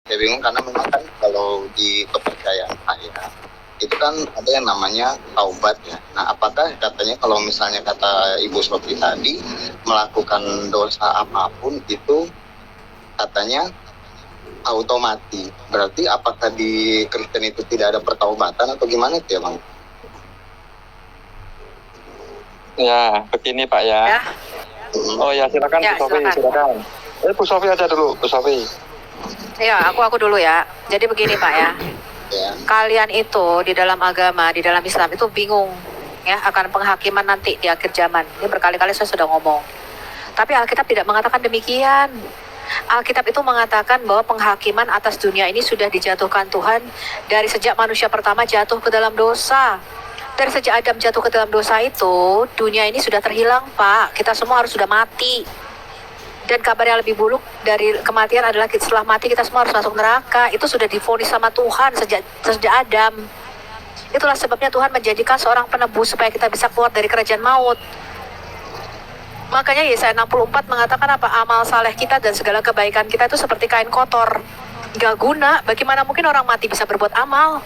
Saya bingung karena memang kan kalau di kepercayaan saya itu kan ada yang namanya taubat ya. Nah, apakah katanya kalau misalnya kata Ibu Sofi tadi melakukan dosa apapun itu katanya automati. Berarti apakah di Kristen itu tidak ada pertaubatan atau gimana itu ya, Bang? Ya, begini Pak ya. Oh ya, silakan Ya, Bu Sofi, silakan. Bu Sofi aja dulu, Bu Sofi. Ya, aku dulu ya. Jadi begini Pak ya. Kalian itu di dalam agama, di dalam Islam itu bingung ya akan penghakiman nanti di akhir zaman. Ini berkali-kali saya sudah ngomong. Tapi Alkitab tidak mengatakan demikian. Alkitab itu mengatakan bahwa penghakiman atas dunia ini sudah dijatuhkan Tuhan dari sejak manusia pertama jatuh ke dalam dosa. Dari sejak Adam jatuh ke dalam dosa itu, dunia ini sudah terhilang, Pak. Kita semua harus sudah mati. Dan kabar yang lebih buruk dari kematian adalah setelah mati kita semua harus masuk neraka. Itu sudah divonis sama Tuhan sejak Adam. Itulah sebabnya Tuhan menjadikan seorang penebus supaya kita bisa keluar dari kerajaan maut. Makanya Yesaya 64 mengatakan apa? Amal saleh kita dan segala kebaikan kita itu seperti kain kotor. Gak guna. Bagaimana mungkin orang mati bisa berbuat amal?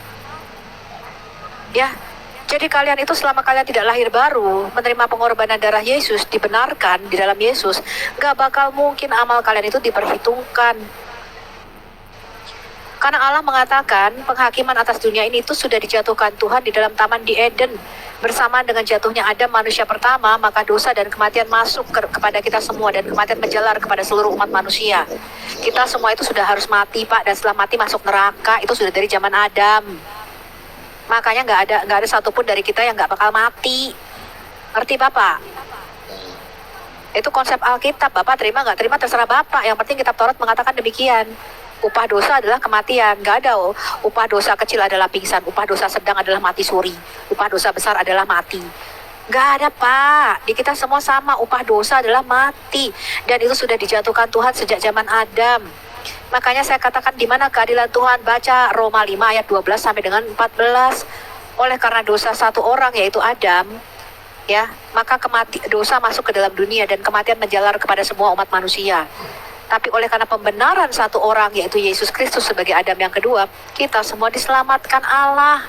Ya. Jadi kalian itu selama kalian tidak lahir baru, menerima pengorbanan darah Yesus, dibenarkan di dalam Yesus, gak bakal mungkin amal kalian itu diperhitungkan. Karena Allah mengatakan penghakiman atas dunia ini itu sudah dijatuhkan Tuhan di dalam taman di Eden. Bersamaan dengan jatuhnya Adam manusia pertama, maka dosa dan kematian masuk kepada kita semua, dan kematian menjalar kepada seluruh umat manusia. Kita semua itu sudah harus mati, Pak, dan setelah mati masuk neraka, itu sudah dari zaman Adam. Makanya nggak ada satupun dari kita yang nggak bakal mati. Ngerti Bapak? Itu konsep Alkitab. Bapak terima nggak terima terserah Bapak. Yang penting kitab Taurat mengatakan demikian. Upah dosa adalah kematian. Nggak ada upah dosa kecil adalah pingsan. Upah dosa sedang adalah mati suri. Upah dosa besar adalah mati. Nggak ada Pak. Di kita semua sama. Upah dosa adalah mati. Dan itu sudah dijatuhkan Tuhan sejak zaman Adam. Makanya saya katakan di mana keadilan Tuhan, baca Roma 5 ayat 12 sampai dengan 14. Oleh karena dosa satu orang yaitu Adam, ya, maka dosa masuk ke dalam dunia dan kematian menjalar kepada semua umat manusia. Tapi oleh karena pembenaran satu orang yaitu Yesus Kristus sebagai Adam yang kedua, kita semua diselamatkan Allah.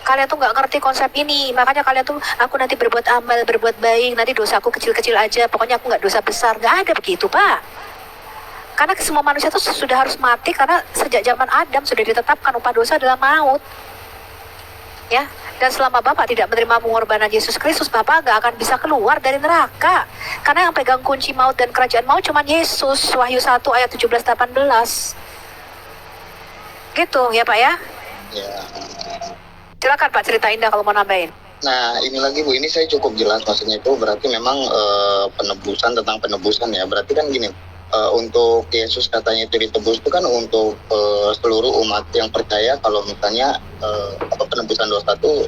Kalian tuh nggak ngerti konsep ini, makanya kalian tuh aku nanti berbuat amal, berbuat baik, nanti dosaku kecil-kecil aja, pokoknya aku nggak dosa besar. Nggak ada begitu Pak. Karena semua manusia itu sudah harus mati karena sejak zaman Adam sudah ditetapkan upah dosa adalah maut. Ya, dan selama Bapak tidak menerima pengorbanan Yesus Kristus, Bapak gak akan bisa keluar dari neraka. Karena yang pegang kunci maut dan kerajaan maut cuma Yesus. Wahyu 1 ayat 17-18. Gitu ya Pak ya? Ya. Silakan Pak, cerita indah kalau mau nambahin. Nah, ini lagi Bu, ini saya cukup jelas maksudnya itu berarti memang tentang penebusan ya. Berarti kan gini, untuk Yesus katanya itu ditebus itu kan untuk seluruh umat yang percaya kalau misalnya penebusan dosa itu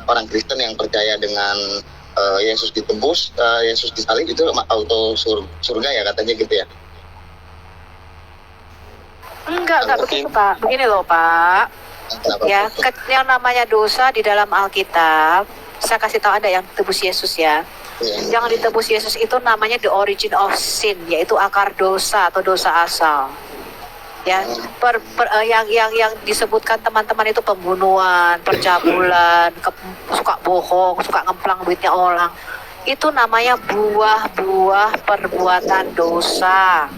orang Kristen yang percaya dengan Yesus ditebus, Yesus disalib itu auto surga ya katanya gitu ya. Enggak begitu Pak. Begini loh Pak. Ya, yang namanya dosa di dalam Alkitab, saya kasih tahu Anda yang ditebus Yesus ya. Yang ditebus Yesus itu namanya the origin of sin, yaitu akar dosa atau dosa asal. Ya, yang disebutkan teman-teman itu pembunuhan, percabulan, suka bohong, suka ngemplang duitnya orang. Itu namanya buah-buah perbuatan dosa.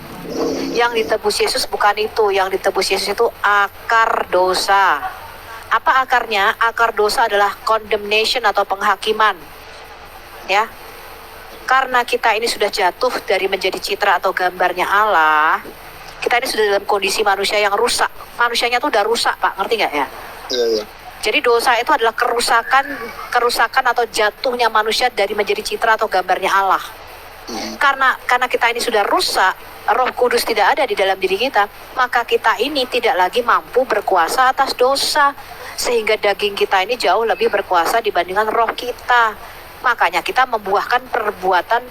Yang ditebus Yesus bukan itu, yang ditebus Yesus itu akar dosa. Apa akarnya? Akar dosa adalah condemnation atau penghakiman. Ya. Karena kita ini sudah jatuh dari menjadi citra atau gambarnya Allah, kita ini sudah dalam kondisi manusia yang rusak. Manusianya tuh udah rusak Pak, ngerti nggak ya? Iya. Jadi dosa itu adalah kerusakan atau jatuhnya manusia dari menjadi citra atau gambarnya Allah. Karena kita ini sudah rusak, Roh Kudus tidak ada di dalam diri kita, maka kita ini tidak lagi mampu berkuasa atas dosa, sehingga daging kita ini jauh lebih berkuasa dibandingkan roh kita. Makanya kita membuahkan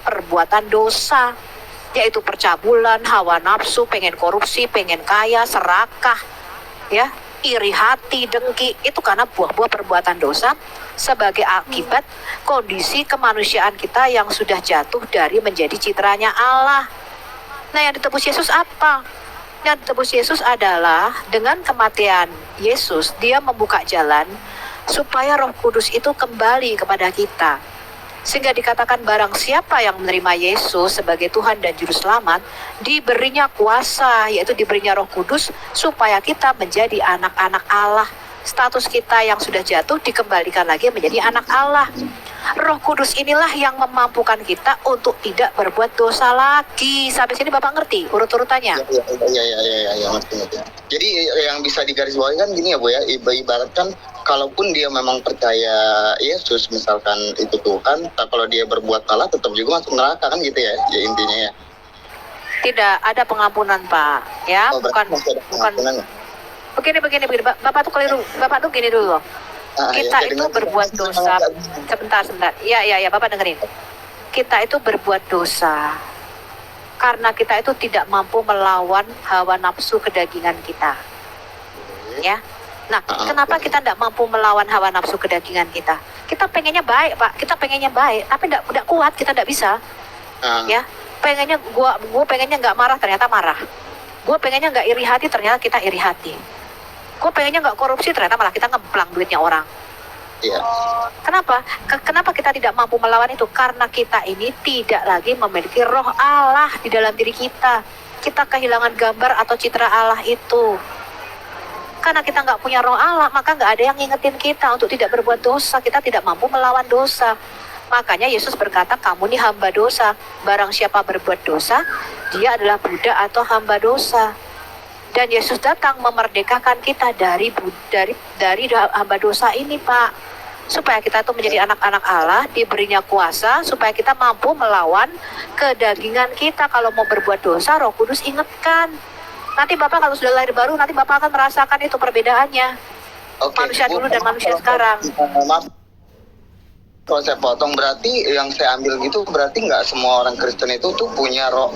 perbuatan dosa, yaitu percabulan, hawa nafsu, pengen korupsi, pengen kaya, serakah, ya, iri hati, dengki. Itu karena buah-buah perbuatan dosa sebagai akibat kondisi kemanusiaan kita yang sudah jatuh dari menjadi citranya Allah. Nah, yang ditebus Yesus apa? Yang ditebus Yesus adalah dengan kematian Yesus, dia membuka jalan supaya Roh Kudus itu kembali kepada kita. Sehingga dikatakan barang siapa yang menerima Yesus sebagai Tuhan dan Juru Selamat, diberinya kuasa, yaitu diberinya Roh Kudus, supaya kita menjadi anak-anak Allah. Status kita yang sudah jatuh dikembalikan lagi menjadi anak Allah. Roh Kudus inilah yang memampukan kita untuk tidak berbuat dosa lagi. Sampai sini Bapak ngerti urut-urutannya? Ya, ngerti. Jadi yang bisa digarisbawahi kan gini ya Bu ya, ibaratkan kalaupun dia memang percaya Yesus misalkan itu Tuhan, kalau dia berbuat salah tetap juga masuk neraka kan gitu ya, intinya ya. Tidak ada pengampunan Pak, ya, bukan. Begini, Bapak tuh keliru, Bapak tuh gini dulu loh. Kita itu berbuat dosa. Sebentar. Ya, Bapak dengerin. Kita itu berbuat dosa karena kita itu tidak mampu melawan hawa nafsu kedagingan kita. Ya. Nah, kenapa kita tidak mampu melawan hawa nafsu kedagingan kita? Kita pengennya baik, Pak. Kita pengennya baik, tapi tidak kuat. Kita tidak bisa. Ya. Pengennya gue pengennya nggak marah, ternyata marah. Gue pengennya nggak iri hati, ternyata kita iri hati. Gue pengennya nggak korupsi, ternyata malah kita ngeplang duitnya orang. Iya. Kenapa? Kenapa kita tidak mampu melawan itu? Karena kita ini tidak lagi memiliki roh Allah di dalam diri kita. Kita kehilangan gambar atau citra Allah itu. Karena kita nggak punya roh Allah, maka nggak ada yang ngingetin kita untuk tidak berbuat dosa. Kita tidak mampu melawan dosa. Makanya Yesus berkata, kamu ini hamba dosa. Barang siapa berbuat dosa, dia adalah budak atau hamba dosa. Dan Yesus datang memerdekakan kita dari hamba dosa ini, Pak. Supaya kita tuh menjadi anak-anak Allah, diberinya kuasa, supaya kita mampu melawan kedagingan kita. Kalau mau berbuat dosa, Roh Kudus ingatkan. Nanti Bapak kalau sudah lahir baru, nanti Bapak akan merasakan itu perbedaannya. Manusia dulu dan manusia sekarang. Maaf, kalau saya potong, berarti yang saya ambil gitu, berarti nggak semua orang Kristen itu tuh punya roh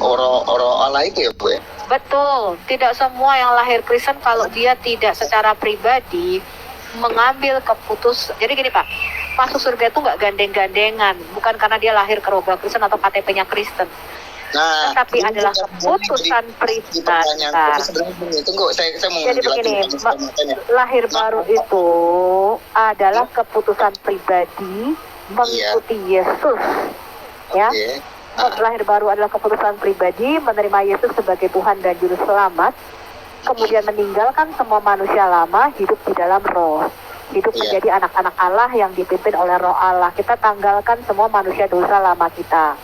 Allah itu ya Bu ya? Betul, tidak semua yang lahir Kristen kalau dia tidak secara pribadi mengambil keputusan. Jadi gini Pak, masuk surga itu nggak gandeng-gandengan, bukan karena dia lahir ke roga Kristen atau KTP-nya Kristen. Nah, tetapi adalah keputusan pribadi. Jadi begini, lahir baru itu adalah keputusan pribadi mengikuti Yesus. Ya. Lahir baru adalah keputusan pribadi menerima Yesus sebagai Tuhan dan Juru Selamat, kemudian meninggalkan semua manusia lama, hidup di dalam roh, hidup menjadi anak-anak Allah yang dipimpin oleh roh Allah. Kita tanggalkan semua manusia dosa lama kita.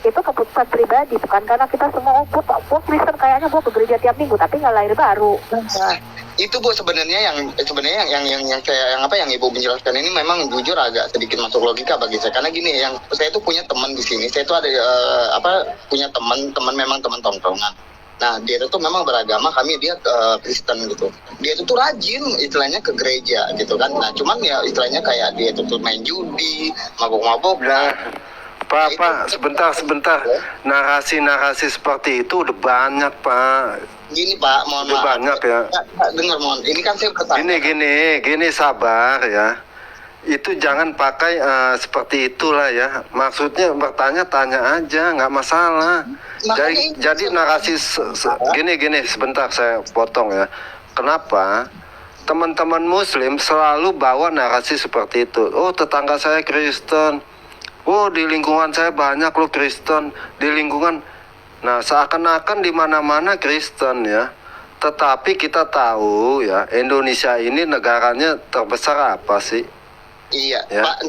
Itu keputusan pribadi, bukan karena kita semua gue Kristen, kayaknya gue ke gereja tiap minggu tapi nggak lahir baru. Nah, itu Bu sebenarnya yang Ibu menjelaskan ini memang jujur agak sedikit masuk logika bagi saya, karena gini, yang saya tuh punya teman di sini, saya tuh ada punya teman memang teman tongkrongan. Nah, dia itu memang beragama, dia Kristen gitu. Dia itu tuh rajin istilahnya ke gereja gitu kan. Nah, cuman ya istilahnya kayak dia itu tuh main judi, mabuk-mabuk. Pak, sebentar. Narasi seperti itu udah banyak, Pak. Gini, Pak, mohon maaf. Banyak ya. Dengar, mohon. Ini kan saya bertanya. Gini, sabar ya. Itu jangan pakai seperti itulah ya. Maksudnya bertanya-tanya aja, nggak masalah. Jadi narasi gini, sebentar saya potong ya. Kenapa? Teman-teman Muslim selalu bawa narasi seperti itu. Oh, tetangga saya Kristen. Oh, di lingkungan saya banyak loh Kristen. Di lingkungan, nah seakan-akan di mana-mana Kristen ya. Tetapi kita tahu ya, Indonesia ini negaranya terbesar apa sih? Iya, ya. Pak,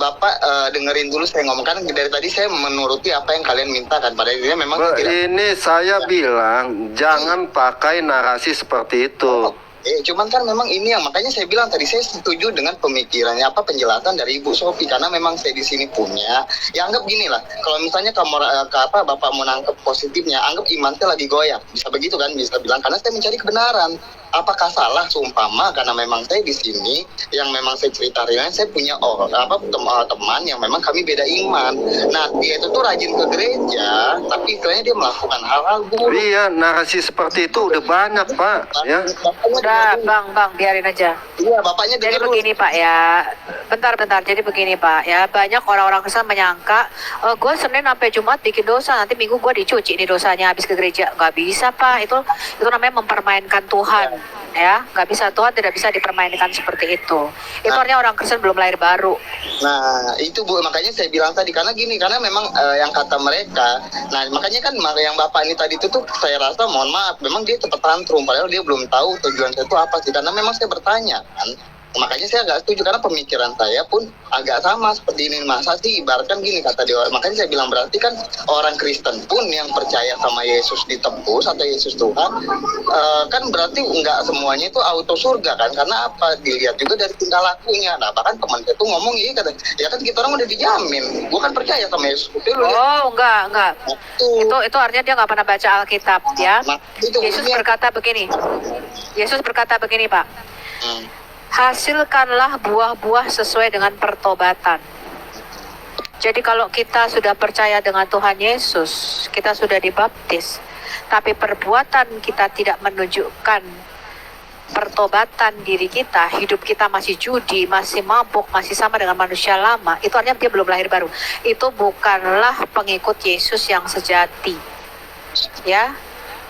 Bapak dengerin dulu saya ngomong, kan dari tadi saya menuruti apa yang kalian minta kan, pada intinya memang ini saya bilang jangan pakai narasi seperti itu. Cuman kan memang ini yang makanya saya bilang tadi, saya setuju dengan pemikirannya penjelasan dari Ibu Sofi, karena memang saya di sini punya. Ya anggap gini lah, kalau misalnya Bapak mau nangkep positifnya, anggap iman saya lagi goyang, bisa begitu kan, bisa bilang karena saya mencari kebenaran. Apakah salah seumpama karena memang saya di sini yang memang saya cerita realnya, saya punya teman yang memang kami beda iman. Nah, dia itu tuh rajin ke gereja, tapi istilahnya dia melakukan hal-hal buruk. Iya, narasi seperti itu udah banyak, Pak. Ya. Udah, Bang, biarin aja. Iya, Bapaknya jadi dengar begini Pak ya, Bentar. Jadi begini Pak, ya banyak orang-orang Kristen menyangka, gue Senin sampai Jumat bikin dosa, nanti Minggu gue dicuci nih dosanya habis ke gereja. Nggak bisa Pak, itu namanya mempermainkan Tuhan, ya. Nggak bisa, Tuhan tidak bisa dipermainkan seperti itu. Itu artinya orang Kristen belum lahir baru. Nah itu Bu, makanya saya bilang tadi, karena memang yang kata mereka, nah makanya kan yang Bapak ini tadi itu tuh saya rasa, mohon maaf, memang dia tetap tantrum, padahal dia belum tahu tujuan saya itu apa sih, karena memang saya bertanya kan. Makanya saya agak setuju, karena pemikiran saya pun agak sama seperti ini. Masa sih ibaratkan gini kata dia, makanya saya bilang berarti kan orang Kristen pun yang percaya sama Yesus ditebus atau Yesus Tuhan, kan berarti nggak semuanya itu auto surga kan, karena apa, dilihat juga dari tingkah lakunya. Nah bahkan teman saya tuh ngomong gini, kata ya kan kita orang udah dijamin, gue kan percaya sama Yesus. Oh enggak. Itu artinya dia nggak pernah baca Alkitab, ya. Yesus berkata begini Pak, hasilkanlah buah-buah sesuai dengan pertobatan. Jadi kalau kita sudah percaya dengan Tuhan Yesus, kita sudah dibaptis, tapi perbuatan kita tidak menunjukkan pertobatan diri kita, hidup kita masih judi, masih mabuk, masih sama dengan manusia lama, itu artinya dia belum lahir baru. Itu bukanlah pengikut Yesus yang sejati, ya.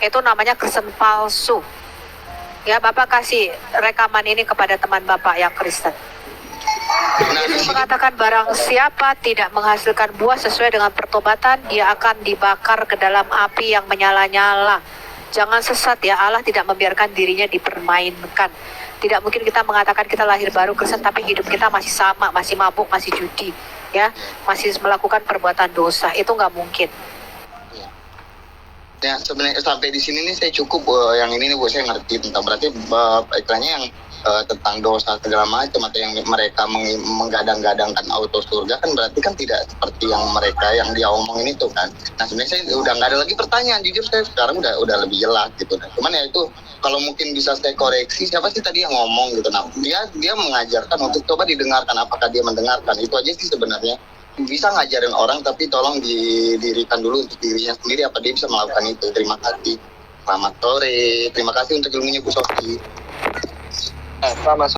Itu namanya Kristen palsu. Ya, Bapak kasih rekaman ini kepada teman Bapak yang Kristen. Yesus mengatakan barang siapa tidak menghasilkan buah sesuai dengan pertobatan, dia akan dibakar ke dalam api yang menyala-nyala. Jangan sesat ya, Allah tidak membiarkan dirinya dipermainkan. Tidak mungkin kita mengatakan kita lahir baru Kristen tapi hidup kita masih sama, masih mabuk, masih judi, ya, masih melakukan perbuatan dosa. Itu nggak mungkin. Ya sebenarnya sampai di sini nih saya cukup, yang ini nih Bu, saya ngerti tentang berarti istilahnya yang tentang dosa segala macam, atau yang mereka menggadang-gadangkan auto surga kan, berarti kan tidak seperti yang mereka yang dia omongin itu kan. Nah sebenarnya saya udah nggak ada lagi pertanyaan, jujur saya sekarang udah lebih jelas gitu. Nah, cuman ya itu kalau mungkin bisa saya koreksi, siapa sih tadi yang ngomong gitu. Nah dia mengajarkan untuk coba didengarkan, apakah dia mendengarkan, itu aja sih sebenarnya. Bisa ngajarin orang tapi tolong didirikan dulu untuk dirinya sendiri, apa dia bisa melakukan itu. Terima kasih. Selamat sore. Terima kasih untuk ilmunya Bu Sofi. Sama